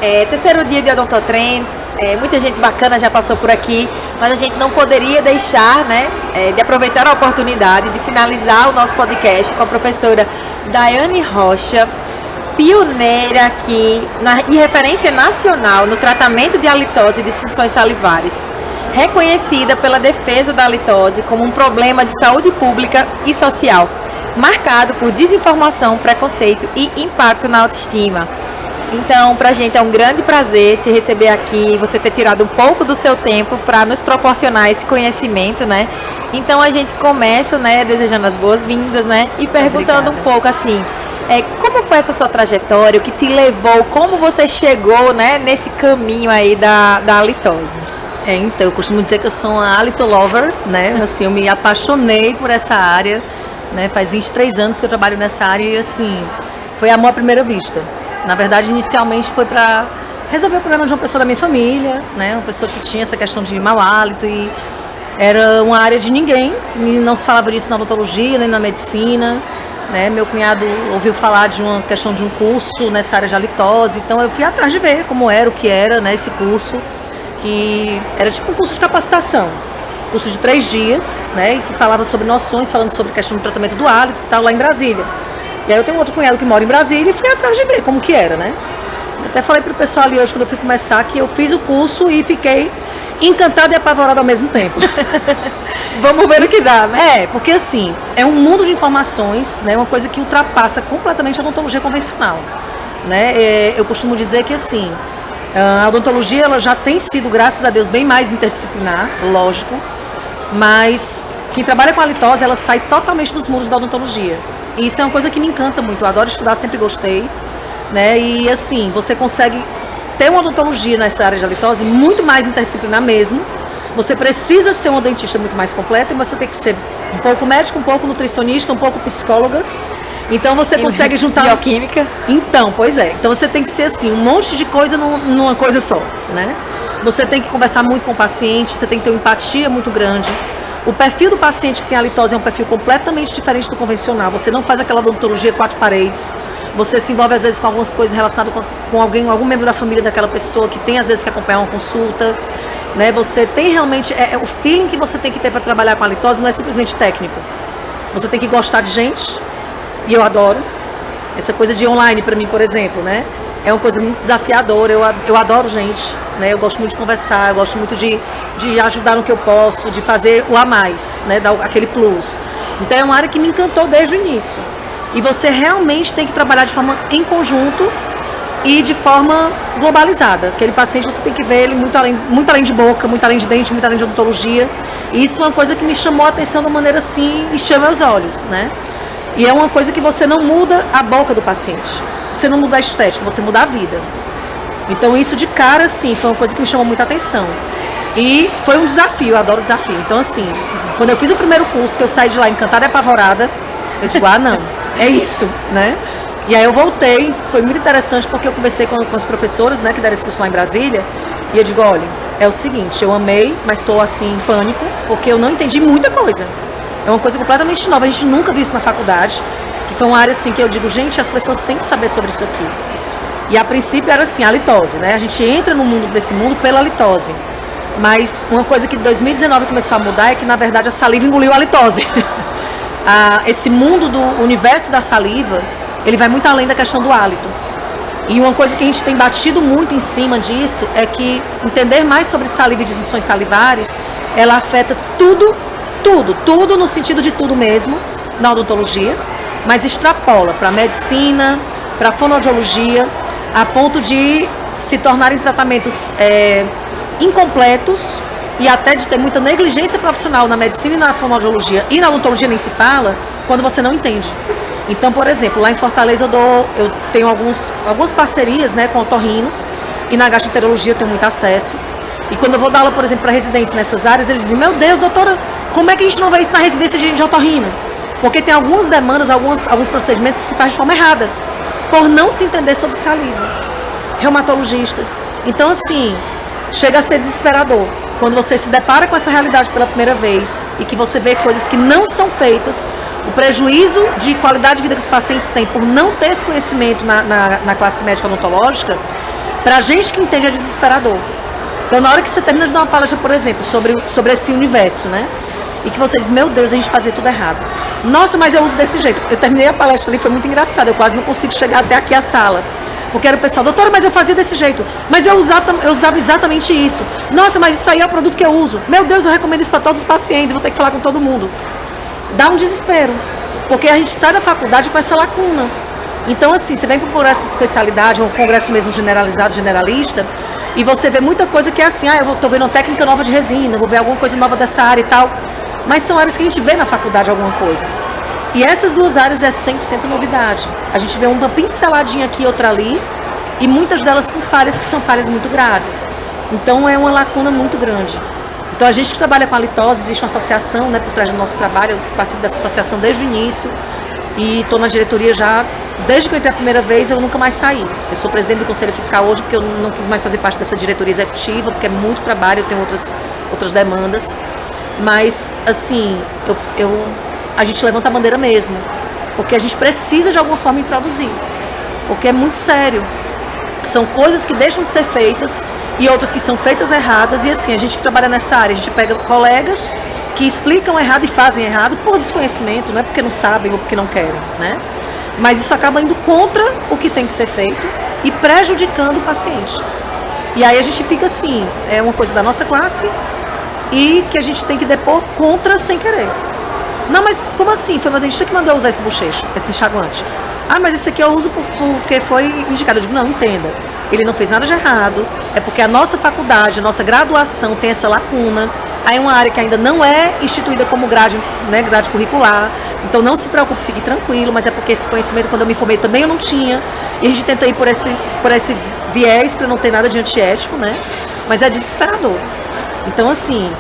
Terceiro dia de Odontotrends, muita gente bacana já passou por aqui, mas a gente não poderia deixar, né, de aproveitar a oportunidade de finalizar o nosso podcast com a professora Daiane Rocha, pioneira aqui e referência nacional no tratamento de halitose e disfunções salivares, reconhecida pela defesa da halitose como um problema de saúde pública e social, marcado por desinformação, preconceito e impacto na autoestima. Então, pra gente é um grande prazer te receber aqui, você ter tirado um pouco do seu tempo para nos proporcionar esse conhecimento, né? Então a gente começa, né, desejando as boas-vindas, né, e perguntando um pouco assim, como foi essa sua trajetória, o que te levou, como você chegou, né, nesse caminho aí da halitose? Então, eu costumo dizer que eu sou uma halito lover, né? Assim, eu me apaixonei por essa área, né? Faz 23 anos que eu trabalho nessa área e, assim, foi amor à primeira vista. Na verdade, inicialmente foi para resolver o problema de uma pessoa da minha família, né? Uma pessoa que tinha essa questão de mau hálito e era uma área de ninguém, não se falava disso na odontologia, nem na medicina, né? Meu cunhado ouviu falar de uma questão de um curso nessa área de halitose, então eu fui atrás de ver como era, o que era, né, esse curso, que era tipo um curso de capacitação, curso de 3 dias, né, e que falava sobre noções, falando sobre questão do tratamento do hálito e tal, lá em Brasília. E aí eu tenho um outro cunhado que mora em Brasília e fui atrás de ver como que era, né. Até falei pro pessoal ali hoje, quando eu fui começar, que eu fiz o curso e fiquei encantada e apavorada ao mesmo tempo. Vamos ver o que dá, né? Porque assim, é um mundo de informações, né, uma coisa que ultrapassa completamente a odontologia convencional, né. Eu costumo dizer que assim, a odontologia ela já tem sido, graças a Deus, bem mais interdisciplinar, lógico, mas quem trabalha com halitose, ela sai totalmente dos muros da odontologia. E isso é uma coisa que me encanta muito, eu adoro estudar, sempre gostei, né? E assim, você consegue ter uma odontologia nessa área de halitose muito mais interdisciplinar mesmo. Você precisa ser uma dentista muito mais completa e você tem que ser um pouco médico, um pouco nutricionista, um pouco psicóloga. Então você consegue juntar... Bioquímica. Então, pois é. Então você tem que ser assim, um monte de coisa numa coisa só, né? Você tem que conversar muito com o paciente, você tem que ter uma empatia muito grande. O perfil do paciente que tem halitose é um perfil completamente diferente do convencional. Você não faz aquela odontologia 4 paredes. Você se envolve às vezes com algumas coisas relacionadas com alguém, algum membro da família daquela pessoa que tem às vezes que acompanhar uma consulta, né? Você tem realmente... o feeling que você tem que ter para trabalhar com halitose não é simplesmente técnico. Você tem que gostar de gente. E eu adoro essa coisa de online para mim, por exemplo, né? É uma coisa muito desafiadora, eu adoro gente, né? Eu gosto muito de conversar, eu gosto muito de ajudar no que eu posso, de fazer o a mais, né? Dar aquele plus. Então é uma área que me encantou desde o início. E você realmente tem que trabalhar de forma em conjunto e de forma globalizada. Aquele paciente você tem que ver ele muito além de boca, muito além de dente, muito além de odontologia. E isso é uma coisa que me chamou a atenção de uma maneira assim e chama meus olhos, né? E é uma coisa que você não muda a boca do paciente, você não muda a estética, você muda a vida. Então isso de cara, assim, foi uma coisa que me chamou muita atenção. E foi um desafio, eu adoro desafio. Então assim, quando eu fiz o primeiro curso, que eu saí de lá encantada e apavorada, eu digo, não, é isso, né? E aí eu voltei, foi muito interessante porque eu conversei com as professoras, né, que deram esse curso lá em Brasília, e eu digo, olha, é o seguinte, eu amei, mas estou assim em pânico, porque eu não entendi muita coisa. É uma coisa completamente nova, a gente nunca viu isso na faculdade, que foi uma área assim que eu digo, gente, as pessoas têm que saber sobre isso aqui. E a princípio era assim, a halitose, né? A gente entra no mundo desse mundo pela halitose. Mas uma coisa que em 2019 começou a mudar é que, na verdade, a saliva engoliu a halitose. Esse mundo do universo da saliva, ele vai muito além da questão do hálito. E uma coisa que a gente tem batido muito em cima disso é que entender mais sobre saliva e disfunções salivares, ela afeta tudo no sentido de tudo mesmo, na odontologia, mas extrapola para a medicina, para a fonoaudiologia, a ponto de se tornarem tratamentos incompletos e até de ter muita negligência profissional na medicina e na fonoaudiologia, e na odontologia nem se fala, quando você não entende. Então, por exemplo, lá em Fortaleza eu tenho algumas parcerias, né, com otorrinos, e na gastroenterologia eu tenho muito acesso. E quando eu vou dar aula, por exemplo, para residência nessas áreas, eles dizem, meu Deus, doutora, como é que a gente não vê isso na residência de otorrino? Porque tem algumas demandas, alguns procedimentos que se faz de forma errada, por não se entender sobre saliva. Reumatologistas. Então, assim, chega a ser desesperador. Quando você se depara com essa realidade pela primeira vez e que você vê coisas que não são feitas, o prejuízo de qualidade de vida que os pacientes têm por não ter esse conhecimento na classe médica odontológica, Pra gente que entende é desesperador. Então, na hora que você termina de dar uma palestra, por exemplo, sobre esse universo, né? E que você diz, meu Deus, a gente fazia tudo errado. Nossa, mas eu uso desse jeito. Eu terminei a palestra ali, foi muito engraçado. Eu quase não consigo chegar até aqui a sala. Porque era o pessoal, doutora, mas eu fazia desse jeito. Mas eu usava exatamente isso. Nossa, mas isso aí é o produto que eu uso. Meu Deus, eu recomendo isso para todos os pacientes, vou ter que falar com todo mundo. Dá um desespero. Porque a gente sai da faculdade com essa lacuna. Então, assim, você vem para um congresso de especialidade, ou um congresso mesmo generalizado, generalista, e você vê muita coisa que é assim, eu estou vendo uma técnica nova de resina, vou ver alguma coisa nova dessa área e tal. Mas são áreas que a gente vê na faculdade alguma coisa. E essas duas áreas é 100% novidade. A gente vê uma pinceladinha aqui e outra ali, e muitas delas com falhas que são falhas muito graves. Então é uma lacuna muito grande. Então a gente que trabalha com a litose, existe uma associação, né, por trás do nosso trabalho, eu participo dessa associação desde o início, e estou na diretoria já, desde que eu entrei a primeira vez, eu nunca mais saí. Eu sou presidente do Conselho Fiscal hoje, porque eu não quis mais fazer parte dessa diretoria executiva, porque é muito trabalho, eu tenho outras demandas. Mas, assim, a gente levanta a bandeira mesmo, porque a gente precisa de alguma forma introduzir, porque é muito sério. São coisas que deixam de ser feitas e outras que são feitas erradas, e assim, a gente que trabalha nessa área, a gente pega colegas que explicam errado e fazem errado por desconhecimento, não é porque não sabem ou porque não querem, né? Mas isso acaba indo contra o que tem que ser feito e prejudicando o paciente. E aí a gente fica assim, é uma coisa da nossa classe e que a gente tem que depor contra sem querer. Não, mas como assim? Foi meu dentista que mandou usar esse bochecho, esse enxaguante. Ah, mas esse aqui eu uso porque foi indicado. Eu digo, não, entenda. Ele não fez nada de errado, é porque a nossa faculdade, a nossa graduação tem essa lacuna. Aí é uma área que ainda não é instituída como grade, né, grade curricular. Então não se preocupe, fique tranquilo, mas é porque esse conhecimento, quando eu me formei, também eu não tinha. E a gente tenta ir por esse viés para não ter nada de antiético, né? Mas é desesperador. Então, assim,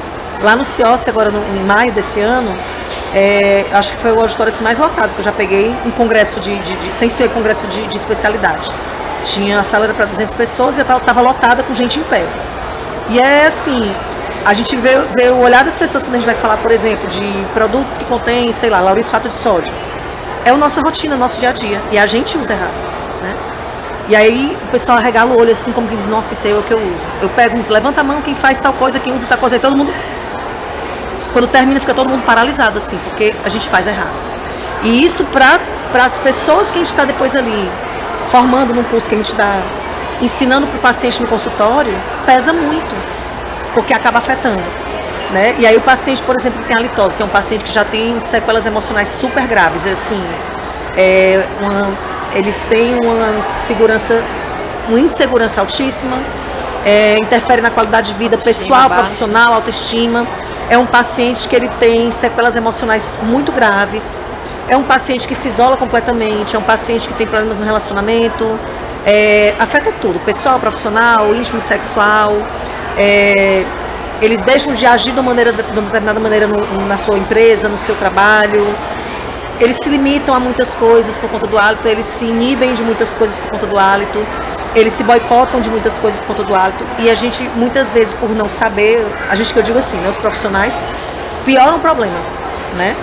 lá no CIOS, agora em maio desse ano, acho que foi o auditório assim, mais lotado que eu já peguei, um congresso sem ser congresso de especialidade. A sala era para 200 pessoas e estava lotada com gente em pé. E é assim, a gente vê o olhar das pessoas quando a gente vai falar, por exemplo, de produtos que contêm, sei lá, laurisfato de sódio. É a nossa rotina, nosso dia a dia, e a gente usa errado, né? E aí o pessoal arregala o olho assim, como que diz, nossa, isso aí é o que eu uso. Eu pergunto, levanta a mão, quem faz tal coisa, quem usa tal coisa, aí todo mundo... Quando termina, fica todo mundo paralisado, assim, porque a gente faz errado. E isso para as pessoas que a gente está depois ali, formando num curso que a gente dá, ensinando para o paciente no consultório, pesa muito, porque acaba afetando, né? E aí o paciente, por exemplo, que tem a litose, que é um paciente que já tem sequelas emocionais super graves, assim, eles têm uma insegurança altíssima, interfere na qualidade de vida pessoal, profissional, autoestima. É um paciente que ele tem sequelas emocionais muito graves, é um paciente que se isola completamente, é um paciente que tem problemas no relacionamento, afeta tudo, pessoal, profissional, íntimo e sexual, eles deixam de agir de uma determinada maneira na sua empresa, no seu trabalho, eles se limitam a muitas coisas por conta do hálito, eles se inibem de muitas coisas por conta do hálito, eles se boicotam de muitas coisas por conta do hálito, e a gente, muitas vezes, por não saber, a gente que eu digo assim, né, os profissionais pioram o problema, né?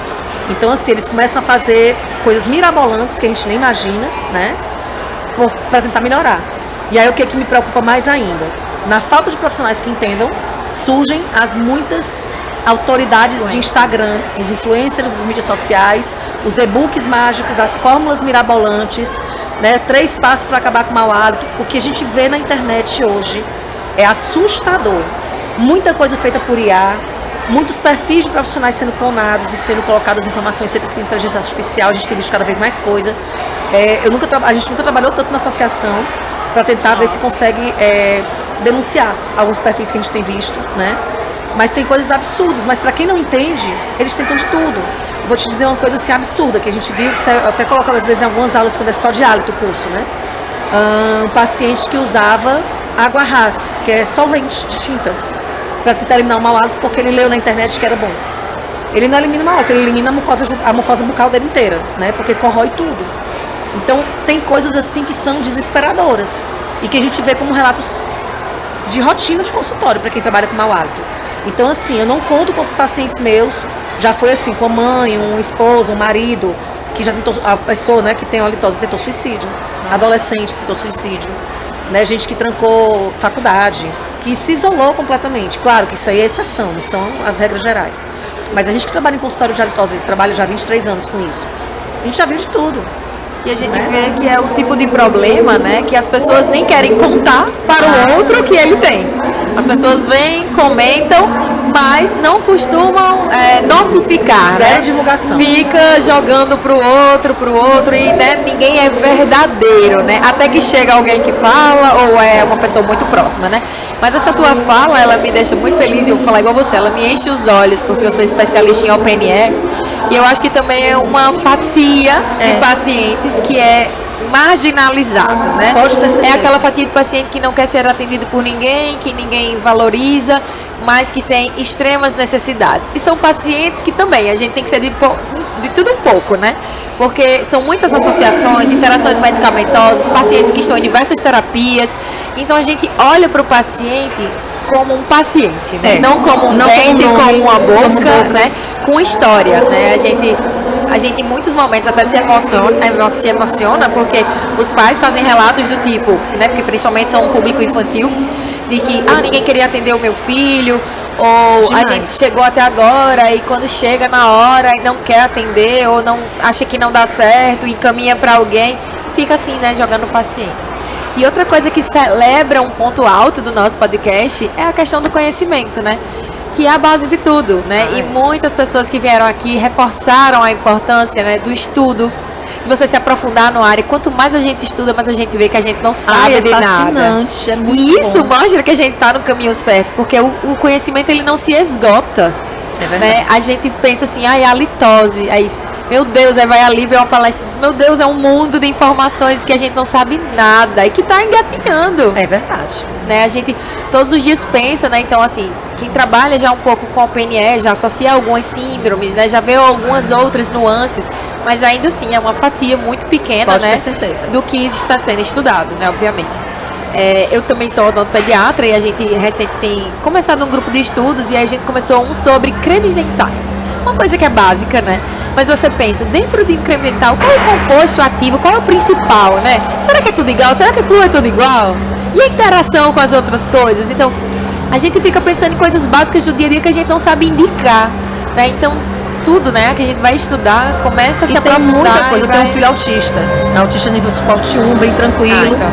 Então, assim, eles começam a fazer coisas mirabolantes que a gente nem imagina, né, para tentar melhorar. E aí o que me preocupa mais ainda? Na falta de profissionais que entendam, surgem as muitas autoridades de Instagram, os influencers das mídias sociais, os e-books mágicos, as fórmulas mirabolantes, né, 3 passos para acabar com o mau hálito. O que a gente vê na internet hoje é assustador. Muita coisa feita por IA, muitos perfis de profissionais sendo clonados e sendo colocadas informações feitas por inteligência artificial. A gente tem visto cada vez mais coisa. A gente nunca trabalhou tanto na associação para tentar ver se consegue denunciar alguns perfis que a gente tem visto, né? Mas tem coisas absurdas, mas para quem não entende, eles tentam de tudo. Eu vou te dizer uma coisa assim absurda, que a gente viu, eu até coloco às vezes em algumas aulas quando é só de hálito o curso, né? Um paciente que usava água Ras, que é solvente de tinta, para tentar eliminar o mau hálito, porque ele leu na internet que era bom. Ele não elimina o mau hálito, ele elimina a mucosa bucal dele inteira, né? Porque corrói tudo. Então tem coisas assim que são desesperadoras e que a gente vê como relatos de rotina de consultório para quem trabalha com mau hálito. Então, assim, eu não conto quantos pacientes meus já foi assim, com a mãe, um esposo, um marido, que já tentou, a pessoa, né, que tem uma litose tentou suicídio, adolescente que tentou suicídio. né? Gente que trancou faculdade, que se isolou completamente. Claro que isso aí é exceção, não são as regras gerais. Mas a gente que trabalha em consultório de halitose, trabalha já há 23 anos com isso, a gente já viu de tudo. E a gente vê que é o tipo de problema, né, que as pessoas nem querem contar para o outro que ele tem. As pessoas vêm, comentam, mas não costumam notificar, Zero né? divulgação. Fica jogando pro outro e, né, ninguém é verdadeiro, né? Até que chega alguém que fala ou é uma pessoa muito próxima, né? Mas essa tua fala, ela me deixa muito feliz e eu vou falar igual você, ela me enche os olhos porque eu sou especialista em OPNE e eu acho que também é uma fatia de pacientes que é marginalizado, né? Pode ter certeza. É aquela fatia de paciente que não quer ser atendido por ninguém, que ninguém valoriza, mas que tem extremas necessidades. E são pacientes que também a gente tem que ser de tudo um pouco, né? Porque são muitas associações, interações medicamentosas, pacientes que estão em diversas terapias. Então a gente olha para o paciente como um paciente, né? Não como um dente, como uma boca, né? Com história, né? A gente em muitos momentos até se emociona porque os pais fazem relatos do tipo, né? Porque principalmente são um público infantil, de que ninguém queria atender o meu filho, ou Demais. a gente chegou até agora e quando chega na hora e não quer atender, ou não acha que não dá certo e caminha para alguém, fica assim, né? Jogando o paciente. E outra coisa que celebra um ponto alto do nosso podcast é a questão do conhecimento, né? Que é a base de tudo, né? E muitas pessoas que vieram aqui reforçaram a importância, né, do estudo, de você se aprofundar no área. Quanto mais a gente estuda, mais a gente vê que a gente não sabe de nada. Fascinante, é muito E isso bom. mostra que a gente está no caminho certo, porque o conhecimento ele não se esgota. É verdade. Né? A gente pensa assim, é a litose, aí, meu Deus, aí vai ali ver uma palestra e diz, meu Deus, é um mundo de informações que a gente não sabe nada e que está engatinhando. É verdade. Né? A gente todos os dias pensa, né? Então, assim, quem trabalha já um pouco com a PNE já associa algumas síndromes, né? Já vê algumas outras nuances, mas ainda assim é uma fatia muito pequena, Pode né? ter certeza. Do que está sendo estudado, né? Obviamente. Eu também sou odontopediatra e a gente recente tem começado um grupo de estudos e a gente começou um sobre cremes dentais. Uma coisa que é básica, né? Mas você pensa, dentro de um creme dental, qual é o composto ativo, qual é o principal, né? Será que é tudo igual? Será que flúor é tudo igual? E a interação com as outras coisas? Então, a gente fica pensando em coisas básicas do dia a dia que a gente não sabe indicar, né? Então, tudo, né, que a gente vai estudar, começa a se aprofundar. Tem muita coisa. Eu vai... tenho um filho autista nível de suporte 1, bem tranquilo. então.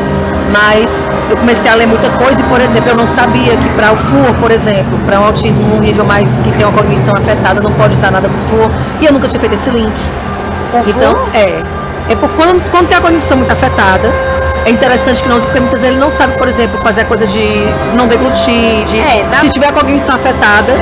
Mas eu comecei a ler muita coisa e, por exemplo, eu não sabia que para o flúor, por exemplo, para um autismo um nível mais que tem uma cognição afetada, não pode usar nada pro flúor. E eu nunca tinha feito esse link. Então, quando tem a cognição muito afetada, é interessante que não use, porque muitas vezes ele não sabe, por exemplo, fazer a coisa de não deglutir, se tiver a cognição afetada.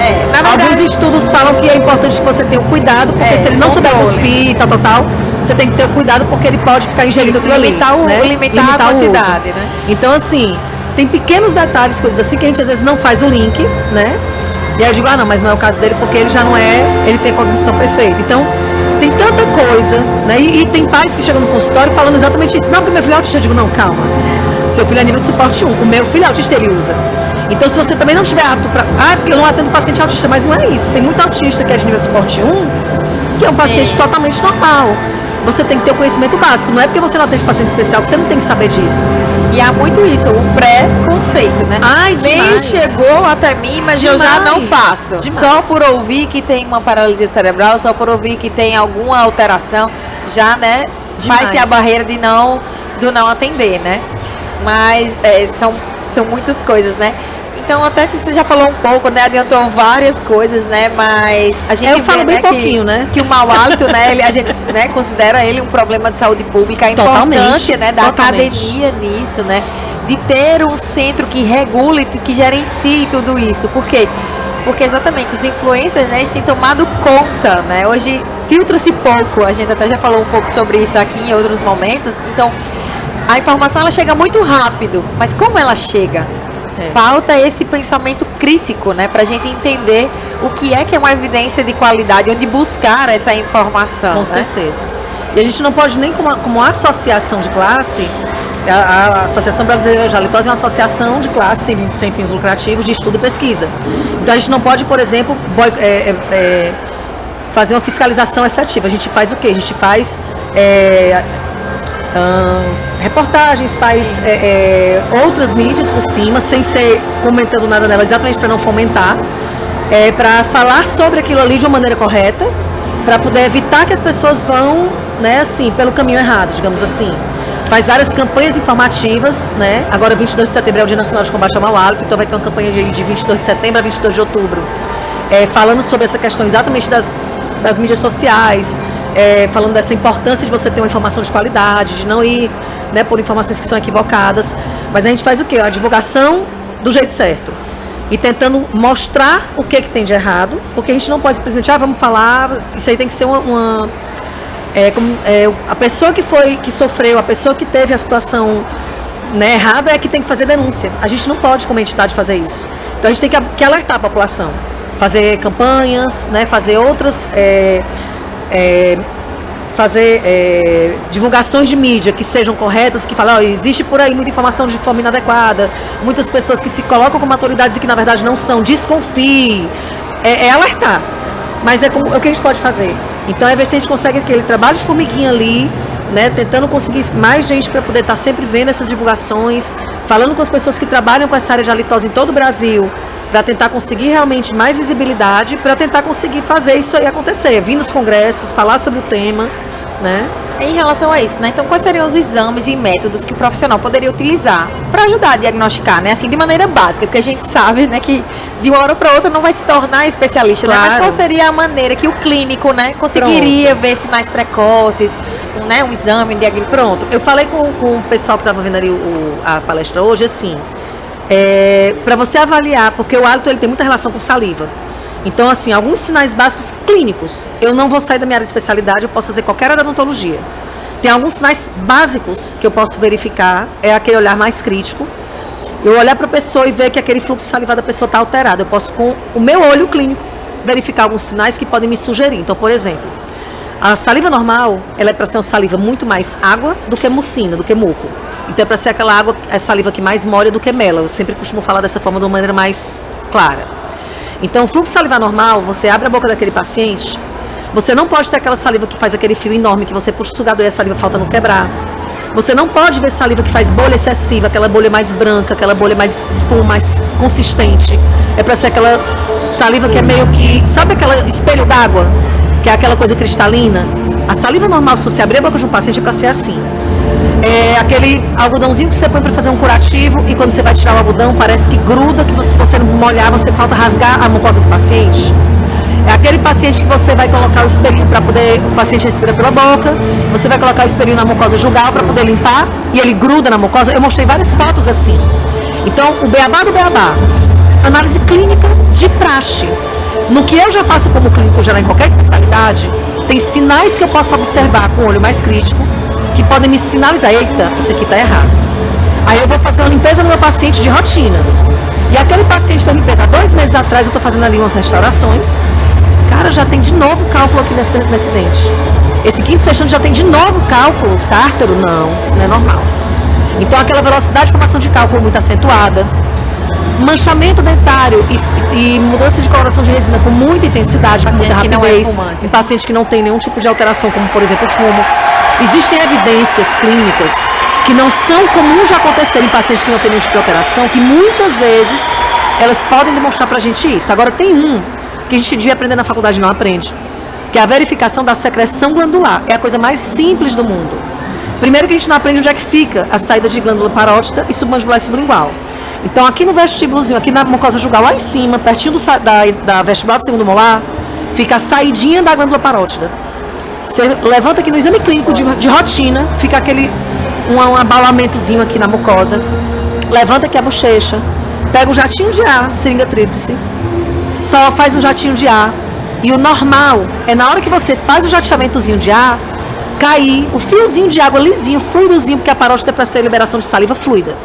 Alguns estudos falam que é importante que você tenha o cuidado, porque se ele não souber cuspir, tal, você tem que ter o cuidado porque ele pode ficar ingerindo aquilo ali. Limitar a quantidade, né? Então, assim, tem pequenos detalhes, coisas assim, que a gente às vezes não faz o link, né? E aí eu digo, não, mas não é o caso dele porque ele já não é, ele tem a cognição perfeita. Então, tem tanta coisa, né? E tem pais que chegam no consultório falando exatamente isso. Não, porque meu filho é autista. Eu digo, não, calma. Seu filho é nível de suporte 1. O meu filho é autista, ele usa. Então, se você também não tiver apto para... porque eu não atendo paciente autista, mas não é isso. Tem muito autista que é de nível de suporte 1, que é um paciente totalmente normal. Você tem que ter o conhecimento básico. Não é porque você não atende paciente especial que você não tem que saber disso. E há muito isso, o pré-conceito, né? Ai, nem chegou até mim, mas eu já não faço. Só por ouvir que tem uma paralisia cerebral, só por ouvir que tem alguma alteração, já, né, faz-se a barreira do não atender, né? Mas são muitas coisas, né? Então, até que você já falou um pouco, né? Adiantou várias coisas, né? Mas a gente falo bem pouquinho, né? Que o mau hálito, né? A gente, né, considera ele um problema de saúde pública. A importância, né, da academia nisso, né? De ter um centro que regule, que gerencie tudo isso. Por quê? Porque exatamente os influencers, né, têm tomado conta, né? Hoje filtra-se pouco. A gente até já falou um pouco sobre isso aqui em outros momentos. Então, a informação ela chega muito rápido, mas como ela chega? Falta esse pensamento crítico, né, pra gente entender o que é uma evidência de qualidade, onde buscar essa informação. Com certeza. E a gente não pode nem como associação de classe, a Associação Brasileira de Halitose é uma associação de classe sem fins lucrativos de estudo e pesquisa. Então a gente não pode, por exemplo, fazer uma fiscalização efetiva. A gente faz o quê? A gente faz reportagens, faz outras mídias por cima, sem ser comentando nada nela, exatamente para não fomentar, para falar sobre aquilo ali de uma maneira correta, para poder evitar que as pessoas vão, né, assim, pelo caminho errado, digamos assim. Faz várias campanhas informativas, né? Agora 22 de setembro é o Dia Nacional de Combate ao Mau Hálito, então vai ter uma campanha de 22 de setembro a 22 de outubro, falando sobre essa questão exatamente das mídias sociais, falando dessa importância de você ter uma informação de qualidade, de não ir, né, por informações que são equivocadas. Mas a gente faz o quê? A divulgação do jeito certo. E tentando mostrar o que tem de errado, porque a gente não pode simplesmente, vamos falar, isso aí tem que ser a pessoa que sofreu, a pessoa que teve a situação, né, errada é que tem que fazer denúncia. A gente não pode, como entidade, fazer isso. Então a gente tem que alertar a população, fazer campanhas, né, fazer outras, divulgações de mídia que sejam corretas, que falem, existe por aí muita informação de forma inadequada, muitas pessoas que se colocam como autoridades e que na verdade não são, desconfie, alertar. Mas o que a gente pode fazer? Então ver se a gente consegue aquele trabalho de formiguinha ali, né, tentando conseguir mais gente para poder estar sempre vendo essas divulgações, falando com as pessoas que trabalham com essa área de halitose em todo o Brasil, para tentar conseguir realmente mais visibilidade, para tentar conseguir fazer isso aí acontecer, vir nos congressos, falar sobre o tema, né? Em relação a isso, né? Então, quais seriam os exames e métodos que o profissional poderia utilizar para ajudar a diagnosticar, né? Assim, de maneira básica, porque a gente sabe, né, que de uma hora para outra não vai se tornar especialista, claro, né? Mas qual seria a maneira que o clínico, né, conseguiria ver sinais precoces, né, um exame, um diagnóstico? Pronto, eu falei com o pessoal que estava vendo ali a palestra hoje, assim, para você avaliar, porque o hálito ele tem muita relação com saliva. Então, assim, alguns sinais básicos clínicos, eu não vou sair da minha área de especialidade, eu posso fazer qualquer área da odontologia. Tem alguns sinais básicos que eu posso verificar, é aquele olhar mais crítico. Eu olhar para a pessoa e ver que aquele fluxo salivar da pessoa está alterado. Eu posso, com o meu olho clínico, verificar alguns sinais que podem me sugerir. Então, por exemplo, a saliva normal, ela é para ser uma saliva muito mais água do que mucina, do que muco. Então, é para ser aquela água, a saliva que mais molha do que mela. Eu sempre costumo falar dessa forma de uma maneira mais clara. Então, o fluxo salivar normal, você abre a boca daquele paciente, você não pode ter aquela saliva que faz aquele fio enorme, que você puxa o sugador e a saliva falta não quebrar. Você não pode ver saliva que faz bolha excessiva, aquela bolha mais branca, aquela bolha mais espuma, mais consistente. É para ser aquela saliva que é meio que... Sabe aquele espelho d'água? Que é aquela coisa cristalina? A saliva normal, se você abrir a boca de um paciente, é para ser assim. É aquele algodãozinho que você põe para fazer um curativo e quando você vai tirar o algodão parece que gruda, que se você não molhar, você falta rasgar a mucosa do paciente. É aquele paciente que você vai colocar o espelhinho para poder, o paciente respira pela boca, você vai colocar o espelhinho na mucosa jugal para poder limpar e ele gruda na mucosa. Eu mostrei várias fotos assim. Então, o beabá do beabá, análise clínica de praxe. No que eu já faço como clínico geral em qualquer especialidade, tem sinais que eu posso observar com o olho mais crítico, que podem me sinalizar, eita, isso aqui está errado. Aí eu vou fazer uma limpeza no meu paciente de rotina. E aquele paciente foi limpeza há 2 meses atrás, eu estou fazendo ali umas restaurações. Cara, já tem de novo cálculo aqui nesse dente. Esse quinto sextante já tem de novo cálculo tártaro? Não, isso não é normal. Então aquela velocidade de formação de cálculo muito acentuada. Manchamento dentário e mudança de coloração de resina com muita intensidade, com muita rapidez. Em paciente que não tem nenhum tipo de alteração, como por exemplo o fumo. Existem evidências clínicas que não são comuns de acontecer em pacientes que não têm nenhum tipo de alteração, que muitas vezes elas podem demonstrar pra gente isso. Agora tem que a gente devia aprender na faculdade e não aprende, que é a verificação da secreção glandular. É a coisa mais simples do mundo. Primeiro que a gente não aprende onde é que fica a saída de glândula parótida e submandibular e sublingual. Então aqui no vestíbulozinho, aqui na mucosa jugal, lá em cima, pertinho da vestibular do segundo molar, fica a saidinha da glândula parótida. Você levanta aqui no exame clínico de rotina, fica aquele um abalamentozinho aqui na mucosa. Levanta aqui a bochecha, pega um jatinho de ar, seringa tríplice, só faz um jatinho de ar. E o normal é na hora que você faz o jateamentozinho de ar, cair o fiozinho de água lisinho, fluidozinho, porque a parótida é para ser liberação de saliva fluida.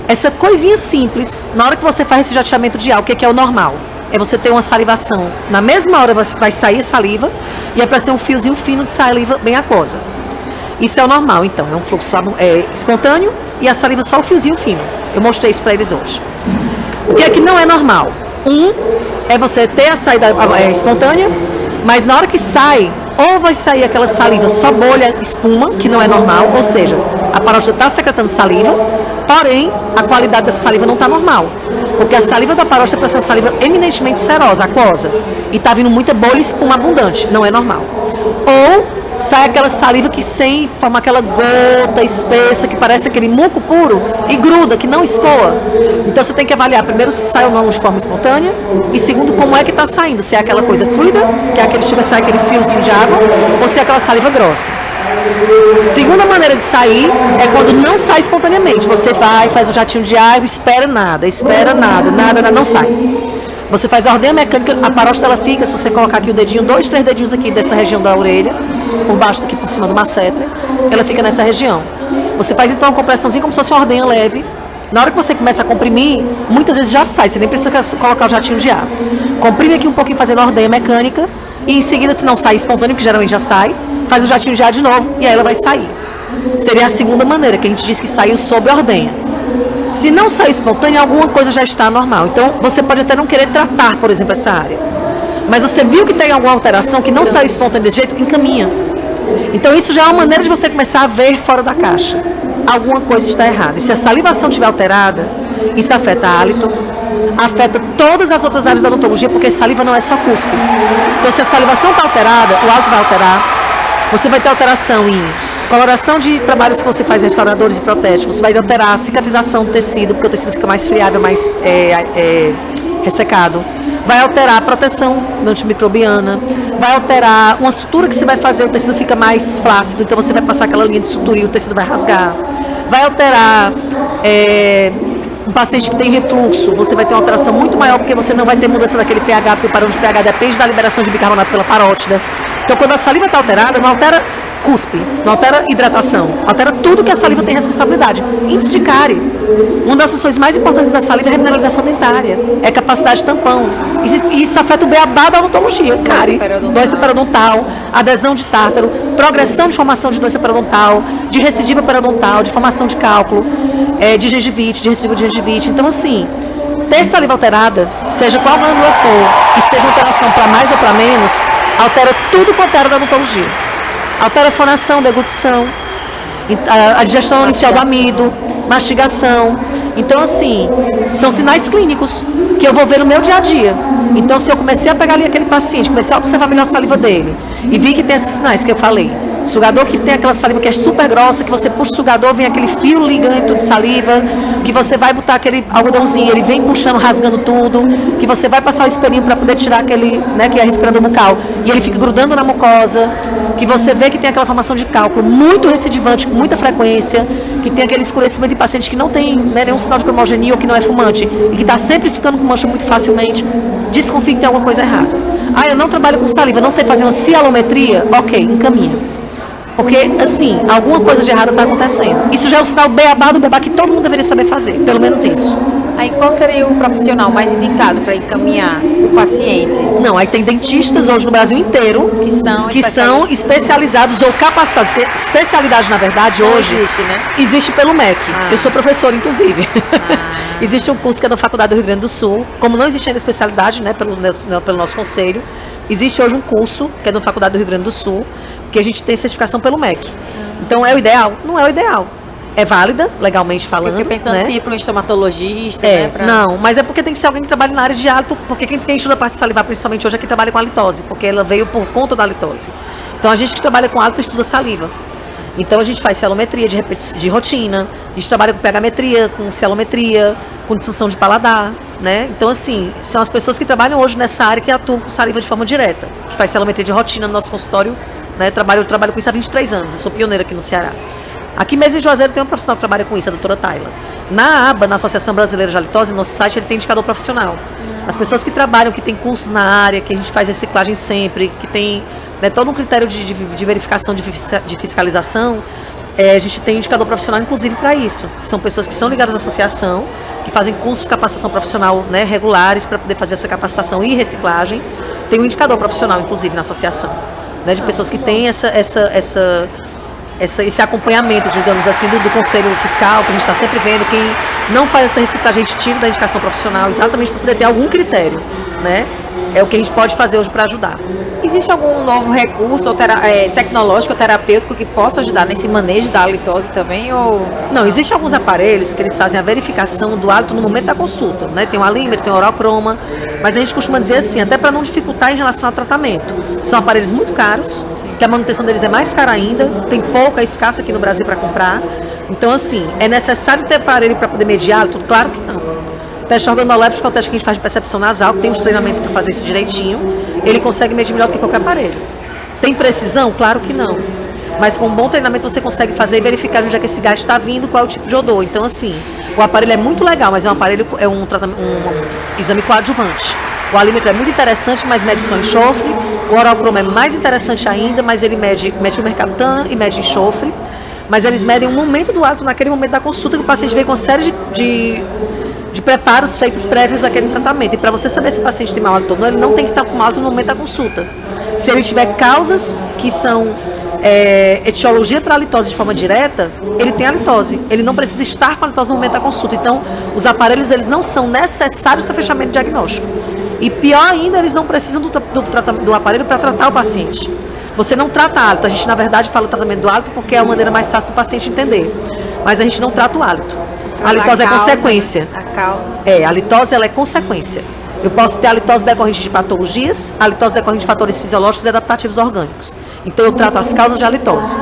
Essa coisinha simples, na hora que você faz esse jateamento de ar, o que é o normal? É você ter uma salivação. Na mesma hora vai sair a saliva e é para ser um fiozinho fino de saliva bem aquosa. Isso é o normal, então. É um fluxo espontâneo e a saliva só o fiozinho fino. Eu mostrei isso para eles hoje. O que é que não é normal? É você ter a saída espontânea, mas na hora que sai, Ou vai sair aquela saliva só bolha, espuma, que não é normal, ou seja, a parótida está secretando saliva, porém, a qualidade dessa saliva não está normal. Porque a saliva da parótida é para ser uma saliva eminentemente serosa, aquosa, e está vindo muita bolha e espuma abundante, não é normal. Ou sai aquela saliva que sem forma aquela gota espessa, que parece aquele muco puro e gruda, que não escoa. Então você tem que avaliar primeiro se sai ou não de forma espontânea e segundo como é que está saindo, se é aquela coisa fluida, que é aquele chega a sair aquele fiozinho de água, ou se é aquela saliva grossa. Segunda maneira de sair é quando não sai espontaneamente. Você vai, faz o jatinho de água, espera nada, nada, não sai. Você faz a ordenha mecânica, a parótida ela fica, se você colocar aqui o dedinho, 2, 3 dedinhos aqui dessa região da orelha, por baixo daqui, por cima do masseter, ela fica nessa região. Você faz então uma compressãozinha como se fosse uma ordenha leve. Na hora que você começa a comprimir, muitas vezes já sai, você nem precisa colocar o jatinho de ar. Comprime aqui um pouquinho fazendo a ordenha mecânica e em seguida, se não sai espontâneo, que geralmente já sai, faz o jatinho de ar de novo e aí ela vai sair. Seria a segunda maneira, que a gente diz que saiu sob ordenha. Se não sair espontâneo, alguma coisa já está normal. Então, você pode até não querer tratar, por exemplo, essa área. Mas você viu que tem alguma alteração, que não saiu espontâneo desse jeito, encaminha. Então, isso já é uma maneira de você começar a ver fora da caixa. Alguma coisa está errada. E se a salivação estiver alterada, isso afeta hálito, afeta todas as outras áreas da odontologia, porque saliva não é só cuspe. Então, se a salivação está alterada, o hálito vai alterar. Você vai ter alteração em coloração de trabalhos que você faz em restauradores e protéticos, vai alterar a cicatrização do tecido, porque o tecido fica mais friável, mais ressecado. Vai alterar a proteção antimicrobiana, vai alterar uma sutura que você vai fazer, o tecido fica mais flácido, então você vai passar aquela linha de sutura e o tecido vai rasgar. Vai alterar um paciente que tem refluxo, você vai ter uma alteração muito maior, porque você não vai ter mudança daquele pH, porque o padrão de pH depende da liberação de bicarbonato pela parótida. Então, quando a saliva está alterada, não altera cuspe, não altera hidratação, altera tudo que a saliva tem responsabilidade. Índice de cárie. Uma das ações mais importantes da saliva é a remineralização dentária, é a capacidade de tampão. Isso afeta o beabá da odontologia, cárie, doença periodontal, adesão de tártaro, progressão de formação de doença periodontal, de recidiva periodontal, de formação de cálculo, de gengivite, de recidiva de gengivite. Então, assim, ter saliva alterada, seja qual glândula for, e seja alteração para mais ou para menos, altera tudo quanto era da odontologia. Altera a fonação, deglutição, a digestão inicial do amido, mastigação. Então, assim, são sinais clínicos que eu vou ver no meu dia a dia. Então, se eu comecei a pegar ali aquele paciente, comecei a observar melhor a saliva dele e vi que tem esses sinais que eu falei. Sugador que tem aquela saliva que é super grossa, que você puxa o sugador, vem aquele fio ligante de saliva, que você vai botar aquele algodãozinho, ele vem puxando, rasgando tudo, que você vai passar o espelhinho para poder tirar aquele, né, que é respirador bucal, e ele fica grudando na mucosa, que você vê que tem aquela formação de cálculo muito recidivante, com muita frequência, que tem aquele escurecimento em pacientes que não tem, né, nenhum sinal de cromogenia ou que não é fumante, e que está sempre ficando com mancha muito facilmente, desconfie que tem alguma coisa errada. Ah, eu não trabalho com saliva, não sei fazer uma cialometria, ok, encaminha. Porque, assim, alguma coisa de errado está acontecendo. Isso já é o sinal beabá do beabá que todo mundo deveria saber fazer, pelo menos isso. Aí qual seria o profissional mais indicado para encaminhar o paciente? Não, aí tem dentistas hoje no Brasil inteiro que são especializados ou capacitados. Porque especialidade, na verdade, não hoje existe, né? Existe pelo MEC. Eu sou professora, inclusive. Existe um curso que é da Faculdade do Rio Grande do Sul. Como não existe ainda especialidade, né, pelo nosso conselho, existe hoje um curso que é da Faculdade do Rio Grande do Sul, que a gente tem certificação pelo MEC. Então, é o ideal? Não é o ideal. É válida, legalmente falando. Eu fiquei pensando, né, se ir para um estomatologista, né? Não, mas é porque tem que ser alguém que trabalhe na área de hálito, porque quem estuda a parte salivar, principalmente hoje, é quem trabalha com halitose, porque ela veio por conta da halitose. Então, a gente que trabalha com hálito estuda saliva. Então, a gente faz cialometria de rotina, a gente trabalha com pegametria, com cialometria, com disfunção de paladar, né? Então, assim, são as pessoas que trabalham hoje nessa área que atuam com saliva de forma direta, que faz cialometria de rotina no nosso consultório, né? Eu trabalho com isso há 23 anos, eu sou pioneira aqui no Ceará. Aqui mesmo em Juazeiro tem um profissional que trabalha com isso, a doutora Tayla. Na aba, na Associação Brasileira de Halitose, no nosso site, ele tem indicador profissional. As pessoas que trabalham, que tem cursos na área, que a gente faz reciclagem sempre, que tem, né, todo um critério de verificação, de fiscalização, a gente tem indicador profissional, inclusive, para isso. São pessoas que são ligadas à associação, que fazem cursos de capacitação profissional, né, regulares para poder fazer essa capacitação e reciclagem. Tem um indicador profissional, inclusive, na associação, né, de pessoas que têm esse acompanhamento, digamos assim, do conselho fiscal, que a gente está sempre vendo. Quem não faz essa reciclagem, a gente tira da indicação profissional, exatamente para poder ter algum critério, né? É o que a gente pode fazer hoje para ajudar. Existe algum novo recurso ou tecnológico ou terapêutico que possa ajudar nesse manejo da halitose também? Ou... Não, existem alguns aparelhos que eles fazem a verificação do hálito no momento da consulta, né? Tem o alímetro, tem o orocroma, mas a gente costuma dizer assim, até para não dificultar em relação ao tratamento. São aparelhos muito caros, que a manutenção deles é mais cara ainda, tem pouca, é escassa aqui no Brasil para comprar. Então, assim, é necessário ter aparelho para poder medir hálito? Claro que não. O teste organoléptico é o teste que a gente faz de percepção nasal, que tem os treinamentos para fazer isso direitinho. Ele consegue medir melhor do que qualquer aparelho. Tem precisão? Claro que não. Mas com um bom treinamento você consegue fazer e verificar onde é que esse gás está vindo, qual é o tipo de odor. Então, assim, o aparelho é muito legal, mas é um aparelho, é um exame coadjuvante. O alímetro é muito interessante, mas mede só enxofre. O orocroma é mais interessante ainda, mas ele mede o mercaptan e mede enxofre. Mas eles medem um momento do hálito naquele momento da consulta, que o paciente vem com uma série de preparos feitos prévios àquele tratamento. E para você saber se o paciente tem mau hálito ou não, ele não tem que estar com mau hálito no momento da consulta. Se ele tiver causas que são etiologia para a halitose de forma direta, ele tem halitose. Ele não precisa estar com a halitose no momento da consulta. Então, os aparelhos eles não são necessários para fechamento diagnóstico. E pior ainda, eles não precisam do aparelho para tratar o paciente. Você não trata hálito. A gente, na verdade, fala o tratamento do hálito porque é a maneira mais fácil do paciente entender. Mas a gente não trata o hálito. A halitose é consequência. A causa. A halitose ela é consequência. Eu posso ter halitose decorrente de patologias, halitose decorrente de fatores fisiológicos e adaptativos orgânicos. Então, eu trato as causas de halitose.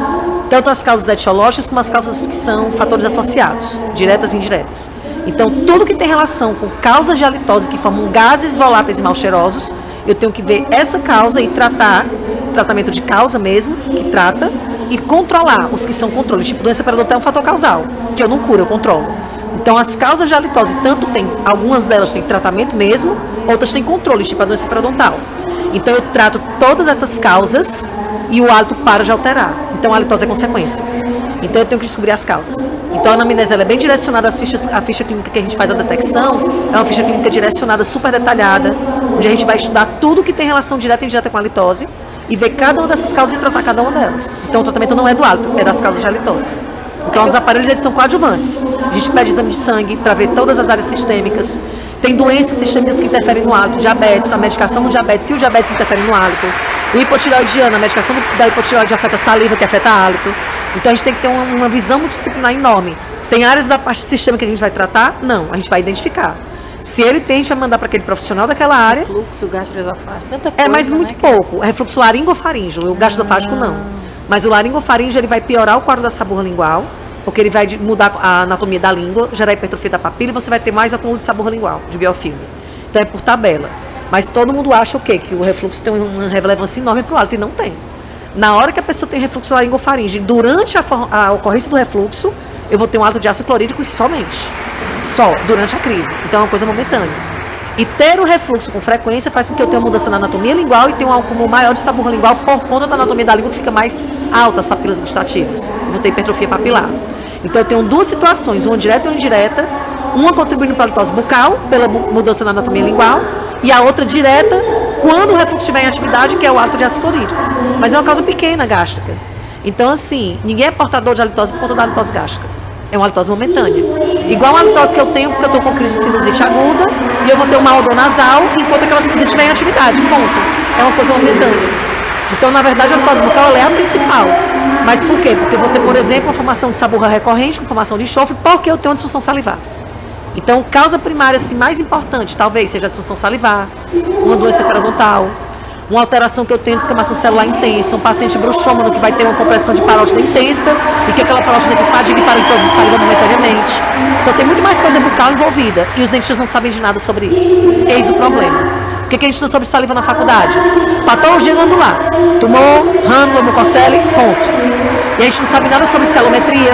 Tanto as causas etiológicas como as causas que são fatores associados, diretas e indiretas. Então, tudo que tem relação com causas de halitose que formam gases voláteis e mal cheirosos, eu tenho que ver essa causa e tratamento de causa mesmo, que trata, e controlar os que são controles. Tipo, doença periodontal é um fator causal, que eu não curo, eu controlo. Então, as causas de halitose, algumas delas têm tratamento mesmo, outras têm controle, tipo a doença periodontal. Então, eu trato todas essas causas e o hálito para de alterar. Então, a halitose é consequência. Então, eu tenho que descobrir as causas. Então, a anamnese ela é bem direcionada às fichas, a ficha clínica que a gente faz a detecção, é uma ficha clínica direcionada, super detalhada, onde a gente vai estudar tudo que tem relação direta e indireta com a halitose e ver cada uma dessas causas e tratar cada uma delas. Então, o tratamento não é do hálito, é das causas de halitose. Então, os aparelhos eles são coadjuvantes. A gente pede exame de sangue para ver todas as áreas sistêmicas. Tem doenças sistêmicas que interferem no hálito, diabetes, a medicação do diabetes, se o diabetes interfere no hálito. O hipotireoidiano, a medicação da hipotireoide afeta a saliva, que afeta hálito. Então, a gente tem que ter uma visão multidisciplinar enorme. Tem áreas da parte sistêmica que a gente vai tratar? Não, a gente vai identificar. Se ele tem, a gente vai mandar para aquele profissional daquela área. Refluxo, gastroesofágico, tanta coisa, mas muito pouco. O refluxo laringofaríngeo, o gastroesofágico não. Mas o laringofaríngeo ele vai piorar o quadro da saburra lingual, porque ele vai mudar a anatomia da língua, gerar hipertrofia da papila e você vai ter mais acúmulo de saburra lingual, de biofilme. Então é por tabela. Mas todo mundo acha o quê? Que o refluxo tem uma relevância enorme para o hálito e não tem. Na hora que a pessoa tem refluxo laringofaríngeo, durante a ocorrência do refluxo, eu vou ter um hálito de ácido clorídrico somente. Só, durante a crise. Então é uma coisa momentânea. E ter o refluxo com frequência faz com que eu tenha mudança na anatomia lingual e tenha um acúmulo maior de saburra lingual por conta da anatomia da língua que fica mais alta, as papilas gustativas. Eu vou ter hipertrofia papilar. Então eu tenho duas situações, uma direta e uma indireta, uma contribuindo para a halitose bucal, pela mudança na anatomia lingual, e a outra direta quando o refluxo estiver em atividade, que é o hálito de ácido clorídrico. Mas é uma causa pequena gástrica. Então, assim, ninguém é portador de halitose por conta da halitose gástrica. É uma halitose momentânea. Igual a halitose que eu tenho porque eu estou com crise de sinusite aguda e eu vou ter uma odor nasal enquanto aquela sinusite estiver em atividade. Ponto. É uma coisa momentânea. Então, na verdade, a halitose bucal ela é a principal. Mas por quê? Porque eu vou ter, por exemplo, uma formação de saburra recorrente, uma formação de enxofre, porque eu tenho uma disfunção salivar. Então, causa primária assim, mais importante, talvez seja a disfunção salivar, uma doença periodontal, uma alteração que eu tenho de descamação celular intensa, um paciente bruxômano que vai ter uma compressão de parótida intensa e que aquela parótida que fadiga e paralitose de saliva momentaneamente. Então, tem muito mais coisa bucal envolvida e os dentistas não sabem de nada sobre isso. Eis o problema. O que a gente estuda sobre saliva na faculdade? Patologia glandular, tumor, rânula, mucocele, ponto. E a gente não sabe nada sobre celometria,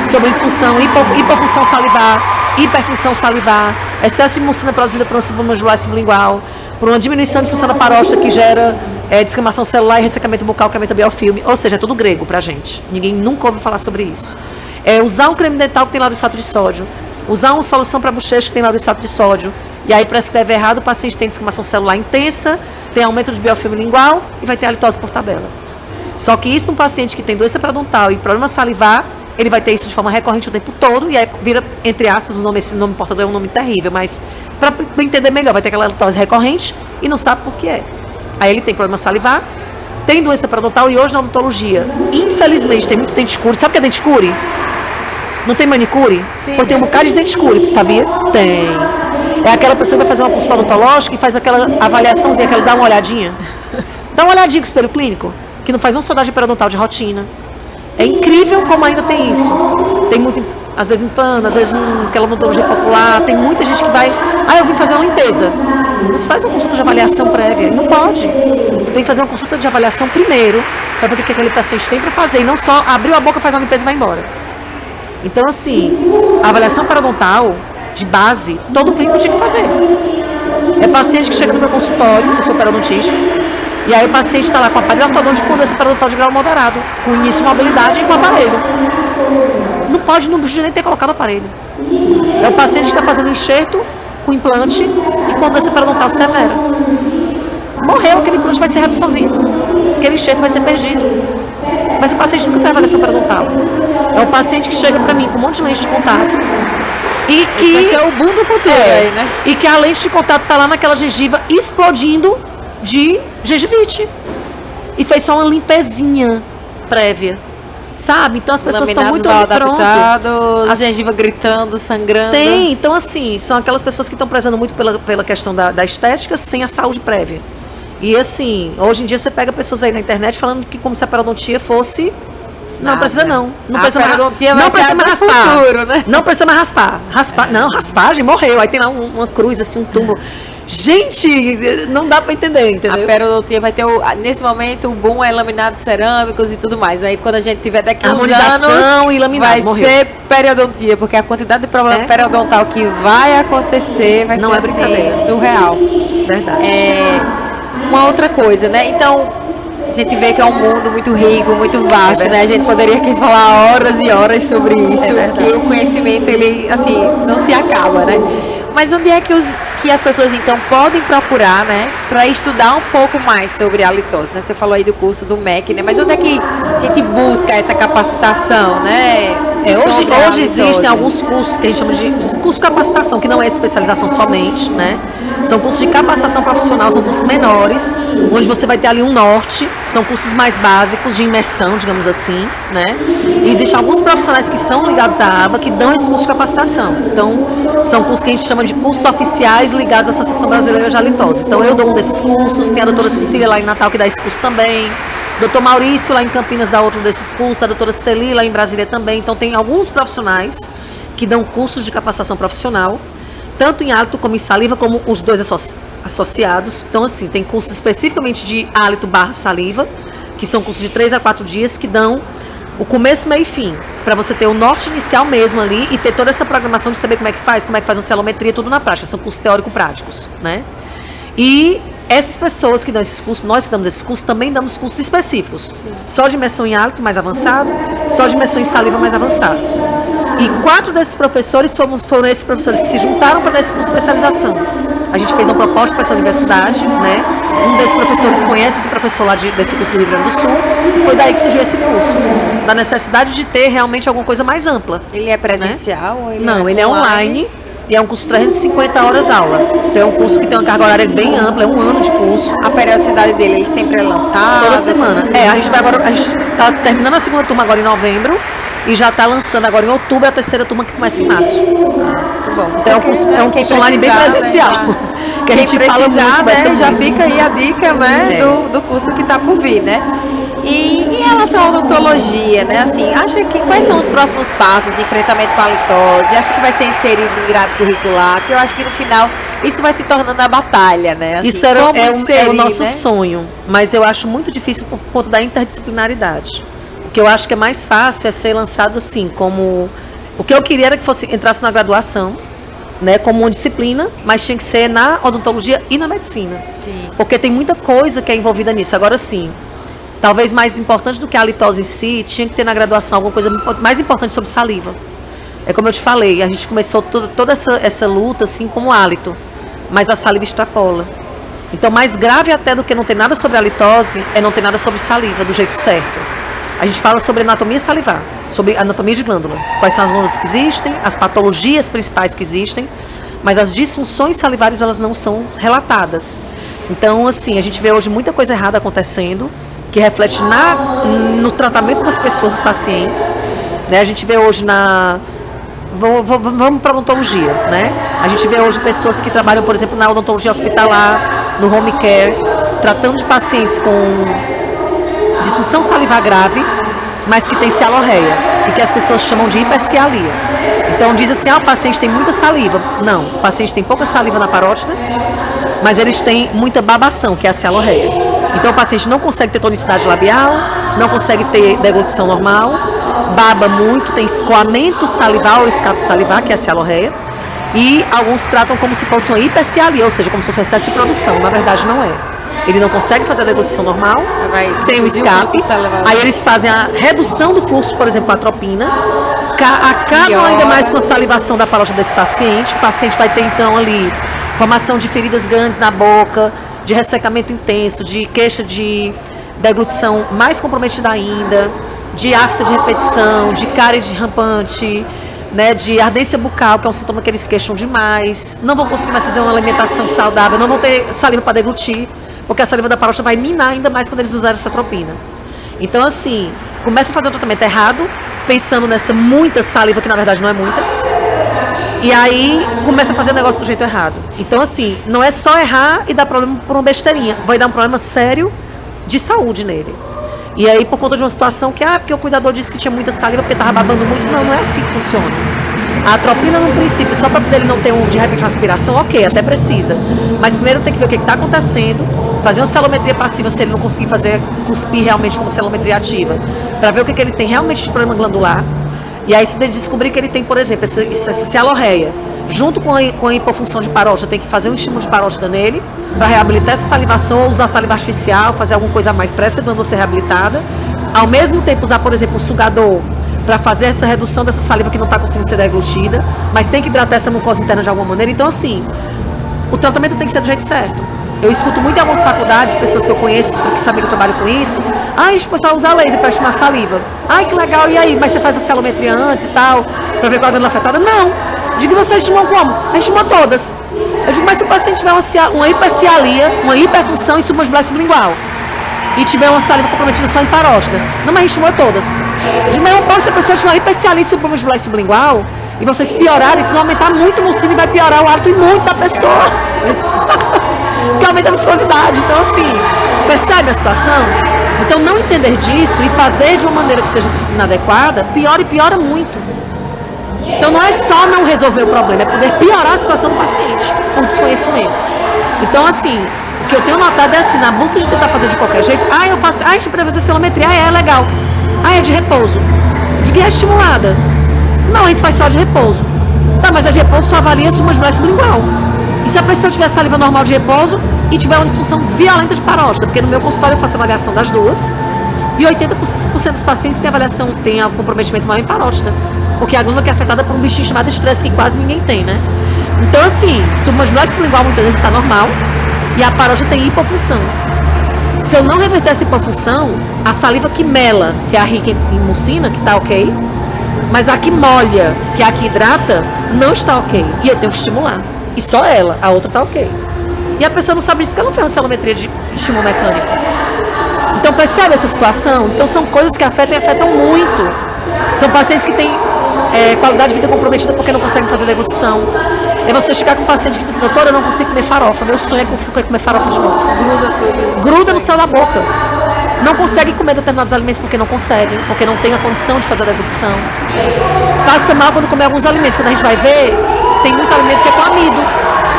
sobre disfunção, hipofunção salivar, hiperfunção salivar, excesso de mucina produzida por uma submandibular e sublingual, por uma diminuição de função da parótida que gera descamação celular e ressecamento bucal que aumenta biofilme, ou seja, é tudo grego pra gente. Ninguém nunca ouviu falar sobre isso. Usar um creme dental que tem laurisato de sódio, usar uma solução para bochecha que tem laurisato de sódio, e aí prescreve errado, o paciente tem descamação celular intensa, tem aumento de biofilme lingual e vai ter halitose por tabela. Só que isso um paciente que tem doença periodontal e problema salivar ele vai ter isso de forma recorrente o tempo todo, e aí vira, entre aspas, esse nome portador é um nome terrível, mas para entender melhor, vai ter aquela halitose recorrente e não sabe por que é. Aí ele tem problema salivar, tem doença periodontal, e hoje na odontologia, infelizmente, tem muito dente escuro. Sabe o que é dente escuro? Não tem manicure? Sim. Porque tem um bocado de dente escuro, tu sabia? Tem. É aquela pessoa que vai fazer uma consulta odontológica e faz aquela avaliaçãozinha, que ele dá uma olhadinha. Dá uma olhadinha com o espelho clínico, que não faz uma sondagem periodontal de rotina. É incrível como ainda tem isso. Tem muito, às vezes em plano, às vezes naquela odontologia popular, tem muita gente que vai, eu vim fazer uma limpeza. Você faz uma consulta de avaliação prévia? Não pode. Você tem que fazer uma consulta de avaliação primeiro, para ver o que aquele paciente tem para fazer, e não só abriu a boca, faz uma limpeza e vai embora. Então, assim, a avaliação periodontal, de base, todo clínico tinha que fazer. É paciente que chega no meu consultório, eu sou periodontista, e aí o paciente está lá com aparelho ortodôntico com doença periodontal de grau moderado, com início de mobilidade e com aparelho. Não precisa nem ter colocado aparelho. É o paciente que está fazendo enxerto com implante e com doença periodontal severa. Morreu, aquele implante vai ser reabsorvido, aquele enxerto vai ser perdido. Mas o paciente nunca fez avaliação periodontal. É um paciente que chega para mim com um monte de lente de contato e que... Esse vai ser o boom do futuro aí, né? E que a lente de contato está lá naquela gengiva explodindo de gengivite. E fez só uma limpezinha prévia. Sabe? Então as pessoas estão muito adaptadas, a gengiva gritando, sangrando. Tem, então assim, são aquelas pessoas que estão prezando muito pela questão da estética sem a saúde prévia. E assim, hoje em dia você pega pessoas aí na internet falando que como se a periodontia fosse... Não precisa não. Não precisa mais raspar. Futuro, né? Não precisa mais raspar. Não, raspagem, morreu. Aí tem lá uma cruz, assim, um túmulo. Gente, não dá pra entender, entendeu? A periodontia vai ter, nesse momento, o boom é laminados cerâmicos e tudo mais. Aí quando a gente tiver daqui uns anos, e laminado, vai ser periodontia, porque a quantidade de problema periodontal que vai acontecer vai não ser é brincadeira. Assim, surreal. Verdade. Uma outra coisa, né? Então, a gente vê que é um mundo muito rico, muito vasto, né? A gente poderia aqui falar horas e horas sobre isso, que o conhecimento, ele, assim, não se acaba, né? Mas onde é que as pessoas, então, podem procurar, né, para estudar um pouco mais sobre a halitose, né? Você falou aí do curso do MEC, né? Mas onde é que a gente busca essa capacitação, né? Hoje existem alguns cursos que a gente chama de curso de capacitação, que não é especialização somente, né? São cursos de capacitação profissional, são cursos menores, onde você vai ter ali um norte, são cursos mais básicos, de imersão, digamos assim, né? E existem alguns profissionais que são ligados à aba, que dão esse curso de capacitação. Então, são cursos que a gente chama de cursos oficiais ligados à Associação Brasileira de Halitose. Então, eu dou um desses cursos, tem a doutora Cecília lá em Natal que dá esse curso também, doutor Maurício lá em Campinas dá outro desses cursos, a doutora Celi lá em Brasília também. Então, tem alguns profissionais que dão cursos de capacitação profissional, tanto em hálito como em saliva, como os dois associados. Então, assim, tem cursos especificamente de hálito / saliva, que são cursos de 3 a 4 dias, que dão o começo, meio e fim, para você ter o norte inicial mesmo ali e ter toda essa programação de saber como é que faz uma celometria, tudo na prática. São cursos teórico-práticos, né? E essas pessoas que dão esses cursos, nós que damos esses cursos, também damos cursos específicos. Sim. Só de imersão em hálito mais avançado, só de imersão em saliva mais avançado. E 4 desses professores foram esses professores que se juntaram para dar esse curso de especialização. A gente fez uma proposta para essa universidade, né? Um desses professores conhece esse professor lá desse curso do Rio Grande do Sul, e foi daí que surgiu esse curso, da necessidade de ter realmente alguma coisa mais ampla. Ele é presencial? Né? Ou Não, ele é online. E é um curso de 350 horas aula. Então é um curso que tem uma carga horária bem ampla, é um ano de curso. A periodicidade dele, ele sempre é lançado? Toda semana. A gente está terminando a segunda turma agora em novembro e já está lançando agora em outubro a terceira turma que começa em março. Muito bom. Então é um curso online bem presencial. Que a gente fala muito, né, já fica aí a dica, né, do curso que está por vir, né? E em relação à odontologia, né, assim, quais são os próximos passos de enfrentamento com a halitose? Acha que vai ser inserido em grade curricular? Porque eu acho que no final isso vai se tornando a batalha, né? Assim, isso é o nosso sonho, mas eu acho muito difícil por conta da interdisciplinaridade. O que eu acho que é mais fácil é ser lançado assim, como... O que eu queria era que entrasse na graduação, né, como uma disciplina, mas tinha que ser na odontologia e na medicina. Sim. Porque tem muita coisa que é envolvida nisso. Agora sim, talvez mais importante do que a halitose em si, tinha que ter na graduação alguma coisa mais importante sobre saliva. É como eu te falei, a gente começou toda essa luta assim como hálito, mas a saliva extrapola. Então, mais grave até do que não ter nada sobre a halitose é não ter nada sobre saliva do jeito certo. a gente fala sobre anatomia salivar, sobre anatomia de glândula, quais são as glândulas que existem, as patologias principais que existem, mas as disfunções salivares elas não são relatadas. Então, assim, a gente vê hoje muita coisa errada acontecendo, que reflete no tratamento das pessoas, dos pacientes, né? A gente vê hoje vamos para a odontologia, né? A gente vê hoje pessoas que trabalham, por exemplo, na odontologia hospitalar, no home care, tratando de pacientes com disfunção salivar grave, mas que tem cialorreia, e que as pessoas chamam de hipercialia. Então diz assim, o paciente tem muita saliva. Não, o paciente tem pouca saliva na parótida, mas eles têm muita babação, que é a cialorreia. Então o paciente não consegue ter tonicidade labial, não consegue ter deglutição normal, baba muito, tem escoamento salivar ou escape salivar, que é a cialorreia, e alguns tratam como se fosse uma hipercialia, ou seja, como se fosse um excesso de produção. Na verdade não é. Ele não consegue fazer a deglutição normal, tem o escape, aí eles fazem a redução do fluxo, por exemplo, a atropina, acabam ainda mais com a salivação da parótida desse paciente. O paciente vai ter então ali formação de feridas grandes na boca, de ressecamento intenso, de queixa de deglutição mais comprometida ainda, de afta de repetição, de cárie de rampante, né, de ardência bucal, que é um sintoma que eles queixam demais, não vão conseguir mais fazer uma alimentação saudável, não vão ter saliva para deglutir, porque a saliva da parótida vai minar ainda mais quando eles usarem essa atropina. Então, assim, começa a fazer o tratamento errado, pensando nessa muita saliva, que na verdade não é muita, e aí começa a fazer o negócio do jeito errado. Então, assim, não é só errar e dar problema por uma besteirinha, vai dar um problema sério de saúde nele. E aí, por conta de uma situação que, porque o cuidador disse que tinha muita saliva porque estava babando muito, não é assim que funciona. A atropina, no princípio, só para poder ele não ter, de repente, uma aspiração, ok, até precisa. Mas primeiro tem que ver o que está acontecendo, fazer uma celometria passiva se ele não conseguir cuspir realmente como celometria ativa, para ver o que ele tem realmente de problema glandular. E aí, se descobrir que ele tem, por exemplo, essa cialorreia, junto com a hipofunção de parótida, tem que fazer um estímulo de parótida nele, para reabilitar essa salivação, ou usar saliva artificial, fazer alguma coisa a mais para essa glândula ser reabilitada. Ao mesmo tempo, usar, por exemplo, um sugador, para fazer essa redução dessa saliva que não está conseguindo ser deglutida, mas tem que hidratar essa mucosa interna de alguma maneira. Então, assim, o tratamento tem que ser do jeito certo. Eu escuto muito em algumas faculdades, pessoas que eu conheço, que sabem que eu trabalho com isso, a gente pode usar laser para estimar saliva. Que legal, e aí? Mas você faz a celometria antes e tal, para ver qual é a glândula afetada? Não. Digo, você estimou como? A gente estimou todas. Eu digo, mas se o paciente tiver uma hipercialia, uma hiperfunção em submandibular sublingual, e tiver uma saliva comprometida só em parótida, não, mas a gente estimou todas. Eu digo, mas não pode, se a pessoa tiver uma hipercialia em submandibular sublingual, e vocês piorarem, vocês vão aumentar muito o mucino e vai piorar o hábito imune da pessoa. Porque aumenta a viscosidade. Então, assim, percebe a situação? Então, não entender disso e fazer de uma maneira que seja inadequada, piora e piora muito. Então, não é só não resolver o problema, é poder piorar a situação do paciente, por desconhecimento. Então, assim, o que eu tenho notado é assim, na busca de tentar fazer de qualquer jeito, eu faço, a gente precisa fazer celometria, é legal. É de repouso. De guia estimulada. Não, a gente faz só de repouso. Tá, mas a de repouso só avalia submandibular sublingual. E se a pessoa tiver saliva normal de repouso e tiver uma disfunção violenta de parótida, porque no meu consultório eu faço avaliação das duas, e 80% dos pacientes tem comprometimento maior em parótida, porque a glândula que é afetada por um bichinho chamado estresse, que quase ninguém tem, né? Então, assim, submandibular sublingual muitas vezes está normal, e a parótida tem hipofunção. Se eu não reverter essa hipofunção, a saliva que mela, que é a rica em mucina, que está ok, mas a que molha, que é a que hidrata, não está ok, e eu tenho que estimular. E só ela, a outra está ok. E a pessoa não sabe isso porque ela não fez uma celometria de estímulo mecânico. Então percebe essa situação? Então são coisas que afetam e afetam muito. São pacientes que têm qualidade de vida comprometida porque não conseguem fazer deglutição. É você chegar com um paciente que diz assim, doutora, eu não consigo comer farofa, meu sonho é comer farofa de novo. Gruda no céu da boca. Não consegue comer determinados alimentos porque não conseguem, porque não tem a condição de fazer a deglutição. Passa mal quando comer alguns alimentos. Quando a gente vai ver, tem muito alimento que é com amido.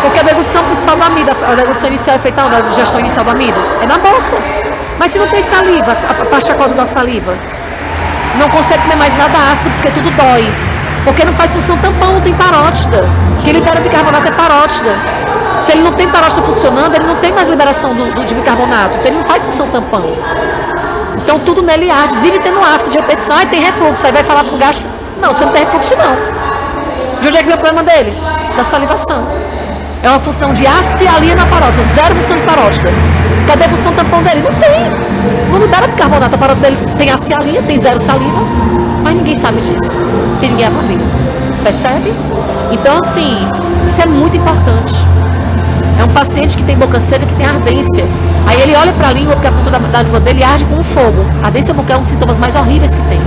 Porque a deglutição principal do amido, a deglutição inicial é feita onde? A digestão inicial do amido? É na boca. Mas se não tem saliva, a parte aquosa da saliva, não consegue comer mais nada ácido porque tudo dói. Porque não faz função tampão, não tem parótida. Quem libera bicarbonato é parótida. Se ele não tem parótida funcionando, ele não tem mais liberação de bicarbonato. Então ele não faz função tampão. Então tudo nele arde, vive tendo afta de repetição, tem refluxo, aí vai falar pro gastro, não, você não tem refluxo não. De onde é que vem o problema dele? Da salivação. é uma função de acialia na parótida, zero função de parótida. Cadê a função tampão dele? Não tem. Não mudaram de carbonato, a parótida dele tem acialia, tem zero saliva, mas ninguém sabe disso, porque ninguém avalia. Percebe? Então, assim, isso é muito importante. É um paciente que tem boca seca, que tem ardência. Aí ele olha para a língua, porque a ponta da língua dele arde com fogo. A ardência bucal é um dos sintomas mais horríveis que tem.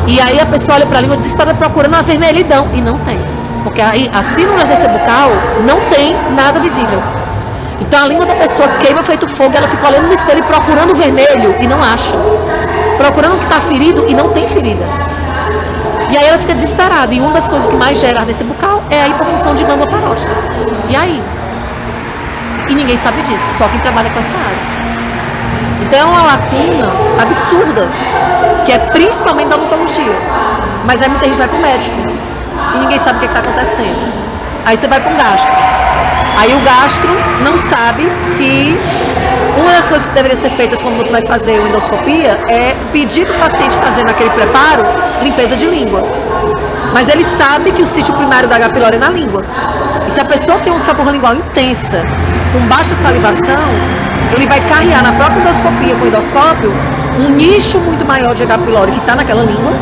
E aí a pessoa olha para a língua desesperada procurando uma vermelhidão, e não tem. Porque aí a síndrome da ardência bucal não tem nada visível. Então a língua da pessoa queima feito fogo, ela fica olhando no espelho e procurando o vermelho e não acha. Procurando o que está ferido e não tem ferida. E aí ela fica desesperada. E uma das coisas que mais gera ardência bucal é a hipofunção de glândula parótida. E aí? E ninguém sabe disso, só quem trabalha com essa área. Então é uma lacuna absurda, que é principalmente da odontologia. Mas aí muita gente vai para o médico e ninguém sabe o que está acontecendo. Aí você vai para um gastro. Aí o gastro não sabe que uma das coisas que deveria ser feitas quando você vai fazer uma endoscopia é pedir para o paciente fazer naquele preparo limpeza de língua. Mas ele sabe que o sítio primário da H. pylori é na língua. E se a pessoa tem um sabor lingual intensa, com baixa salivação, ele vai carrear na própria endoscopia com o endoscópio um nicho muito maior de H. pylori que está naquela língua.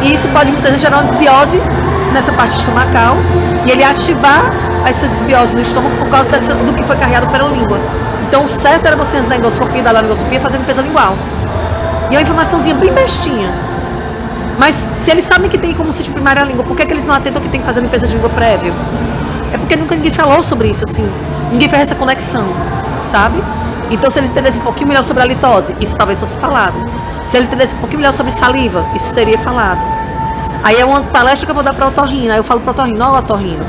E isso pode muitas vezes gerar uma desbiose nessa parte estomacal e ele ativar essa desbiose no estômago por causa do que foi carregado pela língua. Então o certo era você, antes da endoscopia e da laringoscopia, fazer limpeza lingual. E é uma informaçãozinha bem bestinha. Mas se eles sabem que tem como sítio primário a língua, por que eles não atentam que tem que fazer limpeza de língua prévia? É porque nunca ninguém falou sobre isso, assim. Ninguém fez essa conexão, sabe? Então se eles entendessem um pouquinho melhor sobre a litose, isso talvez fosse falado. Se eles entendessem um pouquinho melhor sobre saliva, isso seria falado. Aí é uma palestra que eu vou dar para o otorrino, aí eu falo para o otorrino, ó otorrino,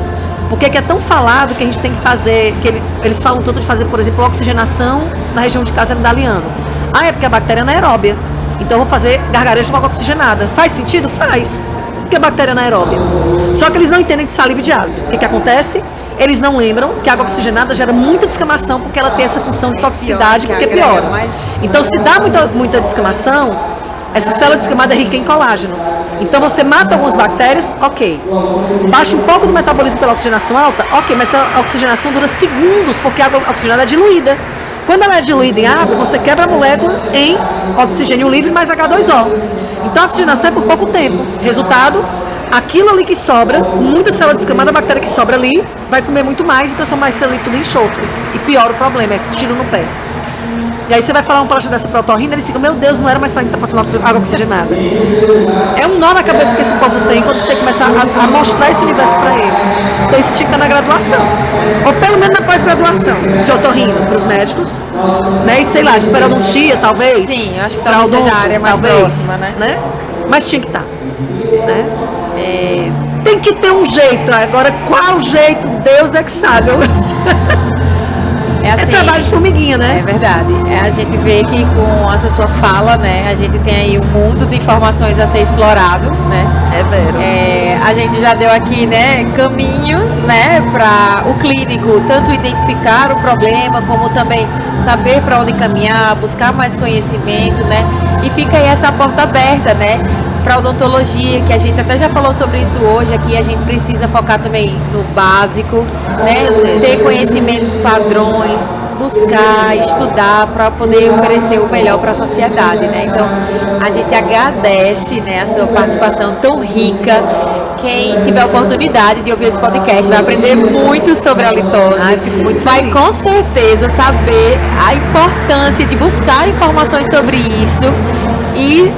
por que é tão falado que a gente tem que fazer, que eles falam tanto de fazer, por exemplo, oxigenação na região de casa amigdaliano. Ah, é porque a bactéria é anaeróbia. Então eu vou fazer gargarejo com água oxigenada. Faz sentido? Faz. Porque a bactéria é anaeróbia. Só que eles não entendem de saliva e de hálito. O que acontece? Eles não lembram que a água oxigenada gera muita descamação porque ela tem essa função de toxicidade, porque piora. Então se dá muita descamação, essa célula descamada é rica em colágeno. Então você mata algumas bactérias, ok. Baixa um pouco do metabolismo pela oxigenação alta, ok, mas essa oxigenação dura segundos porque a água oxigenada é diluída. Quando ela é diluída em água, você quebra a molécula em oxigênio livre mais H2O. Então a oxigenação é por pouco tempo. Resultado, aquilo ali que sobra, muita célula descamada, a bactéria que sobra ali, vai comer muito mais e transformar esse ali tudo em enxofre. E piora o problema, é tiro no pé. E aí você vai falar uma palestra dessa para o otorrino, eles ficam, meu Deus, não era mais para estar passando água oxigenada. É um nó na cabeça que esse povo tem quando você começa a mostrar esse universo para eles. Então isso tinha que estar na graduação. Ou pelo menos na pós-graduação de otorrino para os médicos. Né? E sei lá, de periodontia, talvez. Sim, eu acho que talvez seja a área mais próxima, né? Mas tinha que estar. Né? Tem que ter um jeito. Agora, qual jeito? Deus é que sabe. Assim, é trabalho de formiguinha, né? É verdade. A gente vê que com essa sua fala, né, a gente tem aí um mundo de informações a ser explorado, né? É vero. A gente já deu aqui, né, caminhos, né, para o clínico tanto identificar o problema, como também saber para onde caminhar, buscar mais conhecimento, né? E fica aí essa porta aberta, né? Para a odontologia, que a gente até já falou sobre isso hoje aqui, a gente precisa focar também no básico, né? Ter conhecimentos padrões, buscar, estudar para poder oferecer o melhor para a sociedade, né? Então, a gente agradece, né, a sua participação tão rica. Quem tiver a oportunidade de ouvir esse podcast vai aprender muito sobre a litose. Vai com certeza saber a importância de buscar informações sobre isso e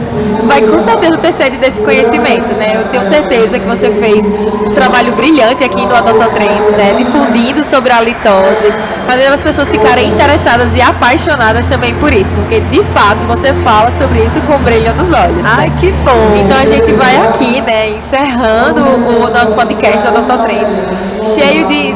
vai com certeza ter sede desse conhecimento, né? Eu tenho certeza que você fez um trabalho brilhante aqui no Odontotrends, né? Difundindo sobre a litose, fazendo as pessoas ficarem interessadas e apaixonadas também por isso, porque de fato você fala sobre isso com brilho nos olhos. Ai, né? que bom! Então a gente vai aqui, né, encerrando o nosso podcast do Odontotrends, cheio de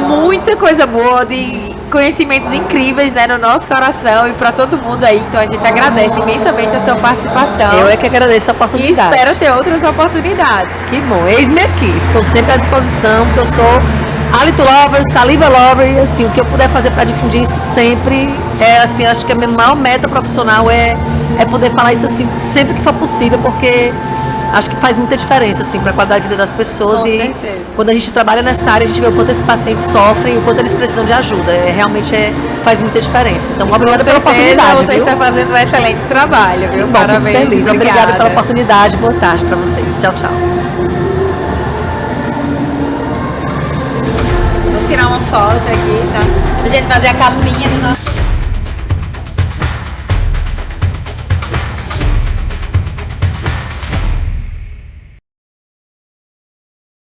muita coisa boa, de conhecimentos incríveis, né, no nosso coração e para todo mundo aí. Então a gente agradece imensamente a sua participação. Eu é que agradeço a oportunidade. E espero ter outras oportunidades. Que bom, eis-me aqui. Estou sempre à disposição, porque eu sou hálito lover, saliva lover, e assim, o que eu puder fazer para difundir isso sempre é assim, acho que a minha maior meta profissional é poder falar isso assim sempre que for possível, porque acho que faz muita diferença assim para a qualidade de vida das pessoas. Com certeza. quando a gente trabalha nessa área, a gente vê o quanto esses pacientes sofrem e o quanto eles precisam de ajuda. Realmente faz muita diferença. Então, obrigada pela oportunidade. Você está fazendo um excelente trabalho, viu? Bom, parabéns. Fico feliz. Obrigada pela oportunidade. Boa tarde para vocês. Tchau, tchau. Vou tirar uma foto aqui, tá? Pra gente fazer a capinha do nosso